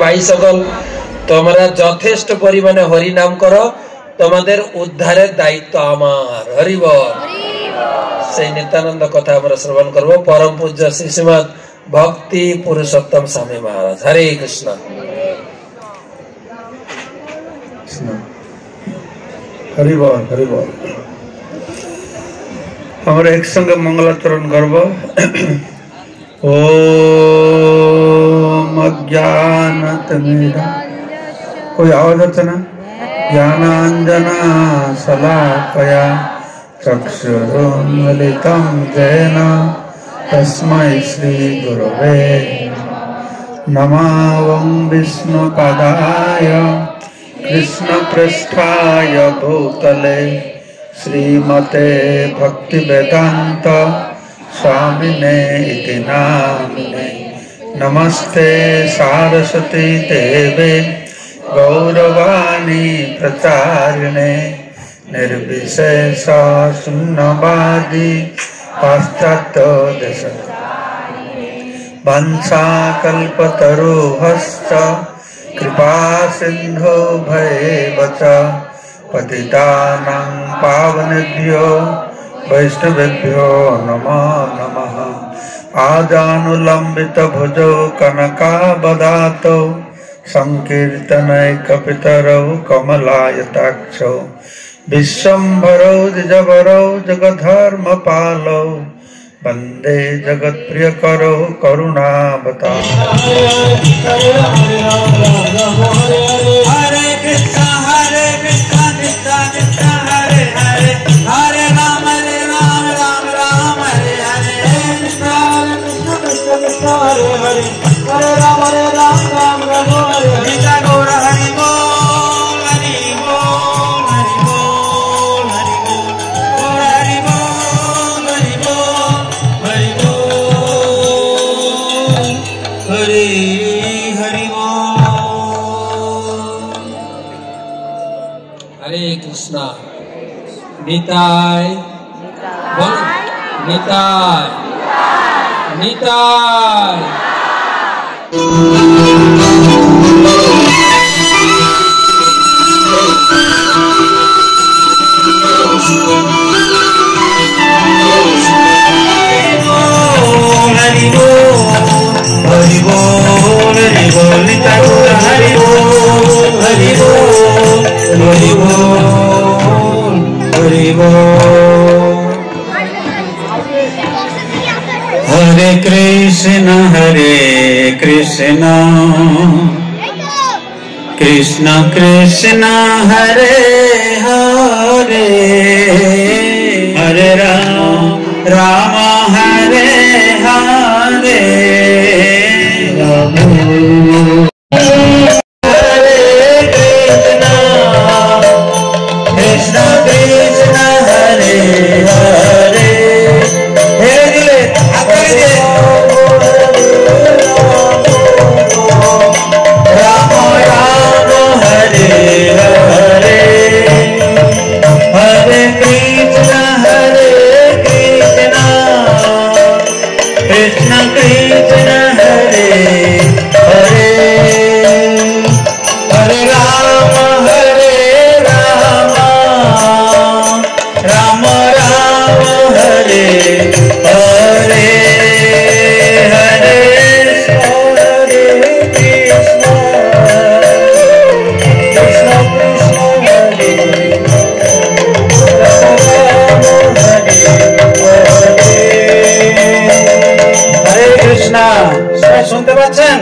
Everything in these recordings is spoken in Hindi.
भाई सकल তোমরা যথেষ্ট পরিমাণে হরি নাম করো, তোমাদের উদ্ধারের দায়িত্ব আমার। হরি বল। সেই নিত্যানন্দ কথা আমরা শ্রবণ করব। পরম পূজ্য শ্রী শ্রীমৎ ভক্তি পুরুষোত্তম স্বামী মহারাজ। হরে কৃষ্ণ। हरि बोल हरि बोल। हमारे एक संग मंगलाचरण करब। ओम अज्ञानतिमिरा, कोई आवाज आता ना? ज्ञानांजना शलाकया चक्षुरुन्मीलितं येन तस्मै श्री गुरवे नमः। ओं विष्णुपदाय कृष्ण पृष्ठाय भूतले श्रीमते भक्ति वेदांत स्वामिने इति नामिने। नमस्ते सारस्वती देवे गौरवाणी प्रचारिणे निर्विशेष शून्यवादी पाश्चात्य देश वंशाकल्पतरुभ्यश्च कृपा सिंधु भैवच पतितानां पावनेभ्यो वैष्णवेभ्यो नमो नमः। आजानुलंबित भुजौ कनकावदातौ संकीर्तनैकपितरौ कमलायताक्षौ विश्वम्भरौ द्विजवरौ जगद्धर्मपालौ वंदे जगत्प्रियकरौ करुणावतारौ। हरे कृष्णा कृष्णा कृष्णा हरे हरे, हरे राम राम राम हरे हरे, कृष्णा कृष्णा कृष्णा हरे हरे, हरे राम राम राम हरे हरे। गीता गौर हरि बोल हरि बोल हरि बोल हरि बोल, गौर हरि बोल हरि बोल हरि बोल, हरि हरि बोल। हरे कृष्णा। निताय बोल, निताय निताय। हरि बोल हरि बोल हरि बोल, निताय गौर हरि बोल हरि बोल हरि बोल हरि बोल। हरे कृष्ण कृष्ण कृष्ण हरे हरे, हरे राम राम हरे हरे, कृष्ण कृष्ण हरे हरे, राम राम हरे हरे, हरे कृष्ण कृष्ण कृष्ण हरे हरे, हरे राम राम राम हरे हरे, हरे कृष्ण कृष्ण कृष्ण हरे राम हरे कृष्णा। সবাই শুনতে পাচ্ছেন?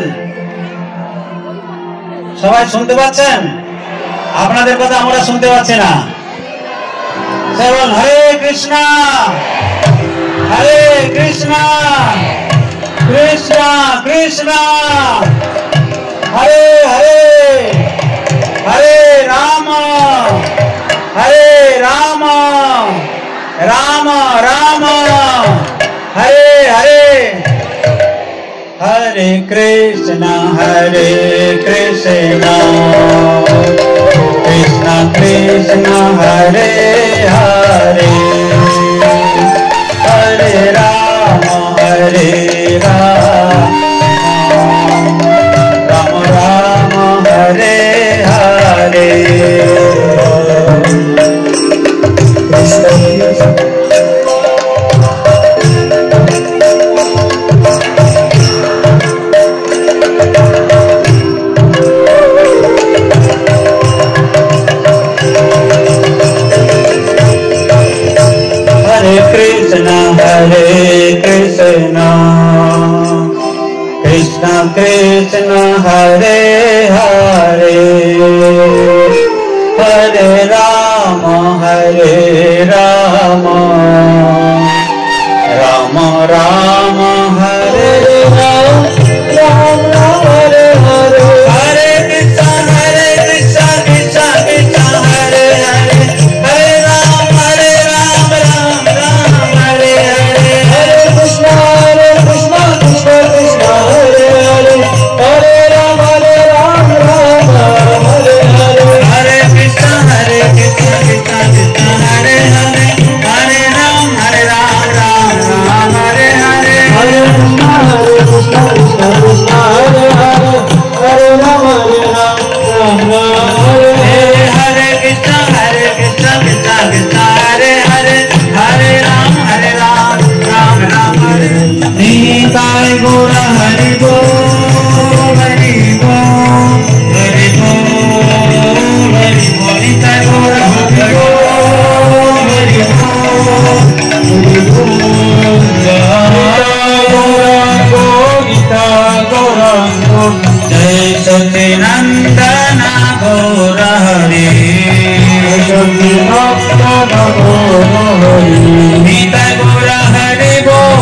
সবাই শুনতে পাচ্ছেন? আপনাদের কথা আমরা শুনতে পাচ্ছি না। হরে কৃষ্ণা কৃষ্ণ কৃষ্ণ হরে হরে, হরে রাম রাম রাম हरे हरे, हरे कृष्ण कृष्ण कृष्ण हरे हरे, हरे राम राम राम हरे हरे हरे राम राम राम हरे राम राम राम हरे हरे हरे कृष्ण कृष्ण कृष्ण हरे हरे हरे राम राम राम हरे हरे हरे कृष्ण कृष्ण कृष्ण हरे हरे हरे राम राम राम हरे हरे हरे कृष्ण कृष्ण कृष्ण हरे हरे हरे राम राम राम हरे हरे हरे कृष्ण कृष्ण कृष्ण हरे हरे हरे राम राम हरे हरे कृष्ण कृष्ण कृष्ण हरे हरे हरे राम राम राम हरे निताय गौर हरि बोल हरि बोल हरि बोल हरि बोल निताय गौर हरि बोल हरि बोल हरि बोल जय सच्चिदानंद गौर हरि निताय गौर हरि बोल हरि बोल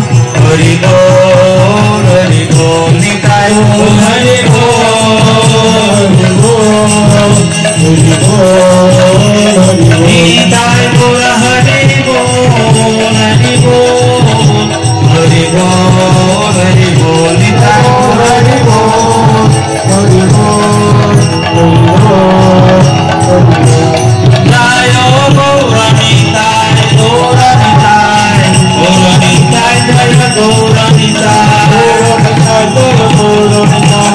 हरि बोल हरि बोल निताय गौर हरि बोल हरि बोल निताय गौर हरि बोल हरि बोल हरि बोल हरि बोल निताय गौर हरि बोल हरि बोल जय गौर निताय गौर निताय गौर निताय जय गौर निताय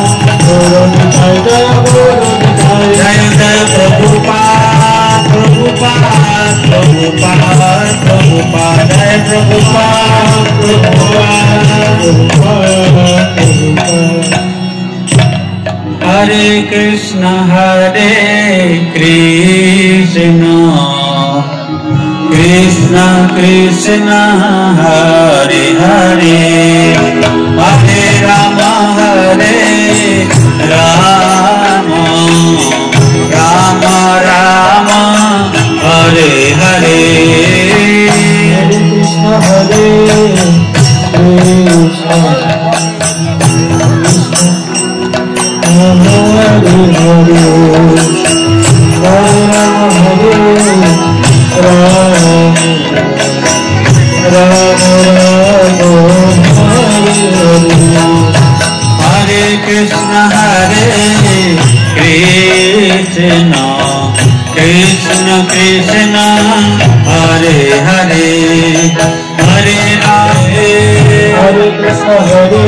जय जय प्रभुपाद प्रभुपाद प्रभुपाद प्रभुपाद जय प्रभुपाद प्रभुपाद हरे कृष्ण कृष्ण कृष्ण हरे हरे हरे राम राम राम हरे हरे हरे कृष्ण हरे हरे कृष्ण कृष्ण कृष्ण हरे हरे हरे राम हरे कृष्ण हरे कृष्ण हरे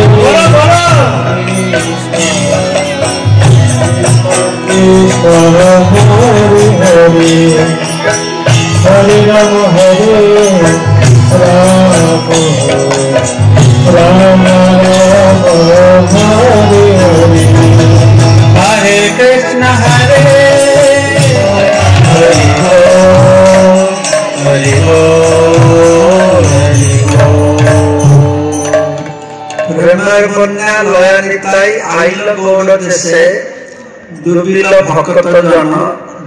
हरे हरे राम राम राम हरे हरे हरे कृष्ण हरे हरि हरि প্রেমের বন্যা লয়া নিতাই আইল গৌর দেশে দুর্বিল ভক্ত জন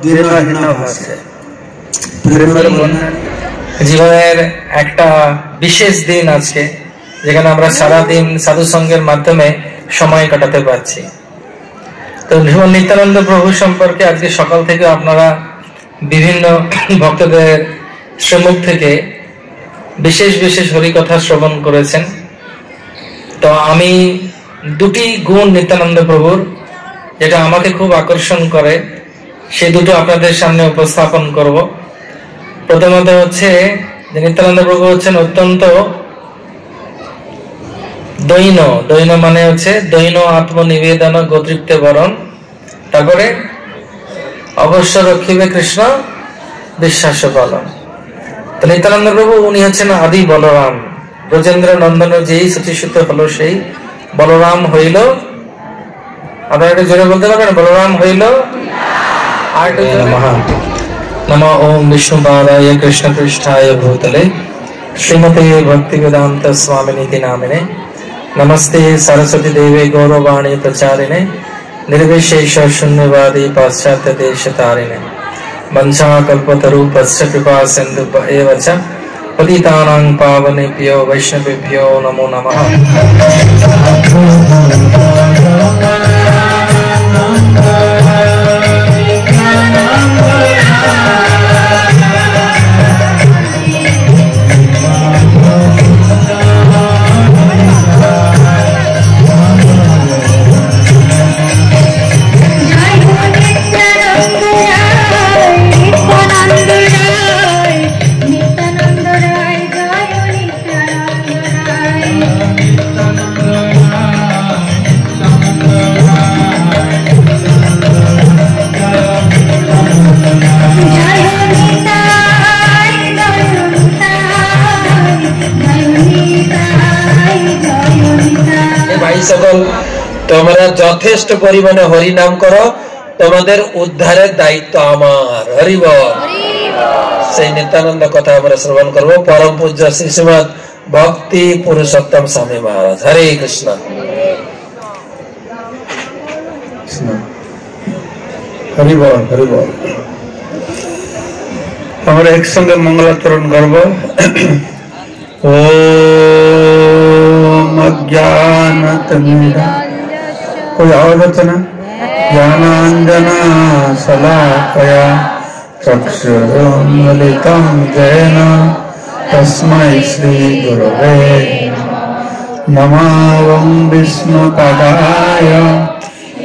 দিনহীন ভাসে প্রেমের বন্যা জীবনের একটা বিশেষ দিন আজকে, যেখানে আমরা সারাদিন সাধু সঙ্গের মাধ্যমে সময় কাটাতে পারছি। তো নিত্যানন্দ প্রভু সম্পর্কে আজকে সকাল থেকে আপনারা বিভিন্ন ভক্তদের শ্রীমুখ থেকে বিশেষ বিশেষ হরিকথা শ্রবণ করেছেন। তো আমি দুটি গুণ নিত্যানন্দ প্রভুর যেটা আমাকে খুব আকর্ষণ করে, সে দুটো আপনাদের সামনে উপস্থাপন করব। প্রথমত হচ্ছে যে নিত্যানন্দ প্রভু হচ্ছেন অত্যন্ত দৈন, দৈন মানে হচ্ছে দৈন আত্মনিবেদন গোতৃপ্তে বরণ, তারপরে অবশ্য রক্ষিবে কৃষ্ণ বিশ্বাস পালন। তো নিত্যানন্দ প্রভু উনি হচ্ছেন আদি বলরাম, ব্রজেন্দ্র নন্দন যেই সচিসূত হলো সেই বলরাম হইল। আপনারা একটু জোরে বলতে পারবেন, বলরাম হইল। আর একটু नमो ओम विष्णुपादाय कृष्ण पृष्ठाय भूतले श्रीमते भक्ति वेदांत स्वामिनीति नामिने नमस्ते सरस्वती देवे गौरवाणी प्रचारिणे निर्विशेष शून्यवादी पाश्चात्य देश तारिणे वंशा कल्पतरुपश्च कृपा सिंधु एव च पतितानां पावनेभ्यो वैष्णवेभ्यो नमो नमः। সকল তোমরা যথেষ্ট পরিমাণে হরি নাম করো, তোমাদের উদ্ধারের দায়িত্ব আমার। হরি বল। সেই নিত্যানন্দ কথা আমরা শ্রবণ করব। পরম পূজ্য শ্রী শ্রীমৎ ভক্তি পুরুষোত্তম স্বামী মহারাজ। হরে কৃষ্ণ। हरि बोल हरि बोल। हमारे एक संगे मंगलाचरण करब। ओम अज्ञानतिमिरा कोई और रचना ज्ञानांजना शलाकया चक्षुरुन्मीलितं येन तस्मै श्री गुरवे नमः। ओम विष्णुपदाय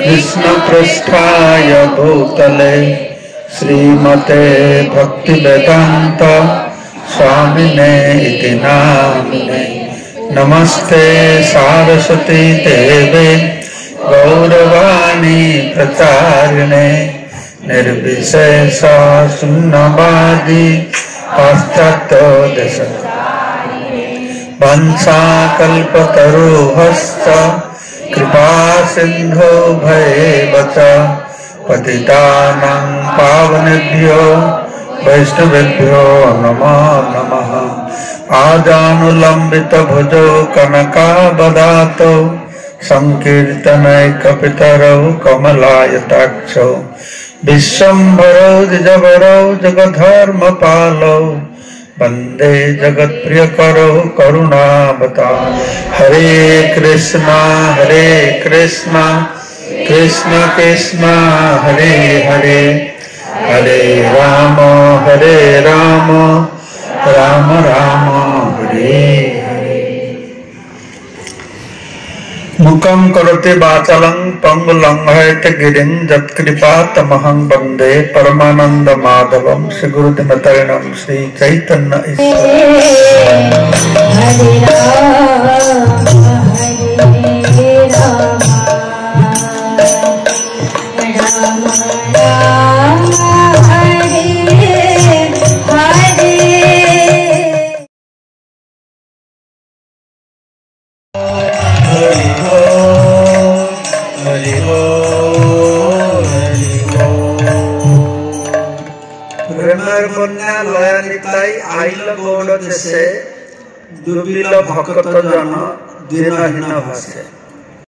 कृष्णपृष्ठाय भूतले श्रीमते भक्तिवेदांत स्वामिने इति नामिने। नमस्ते सारस्वती देवे गौरवाणी प्रचारिणे निर्विशेष शून्यवादी पाश्चात्य देश वंशाकल्पतरुभ्यश्च कृपा सिंधु भैव च पतितानां पावनेभ्यो वैष्णवेभ्यो नमो नमः। आजानुलंबित भुजो कनकावदातो संकीर्तनैकपितरौ कमलायताक्षौ विश्वम्भरौ द्विजवरौ जगद्धर्मपालौ वंदे जगत्प्रियकरौ करुणावतारौ। हरे कृष्णा कृष्ण कृष्ण हरे हरे हरे राम राम राम हरे हरे। मुखं करोति वाचालं पंगुलंघयते गिरिं यत्कृपा तमहं वन्दे परमानंद माधवं श्री गुरुदिनतरणं श्री चैतन्य प्रेमर बन्या लयानिताई आइल गौड़ देशे दुर्बिल भक्त जन दिनहीन भाषे।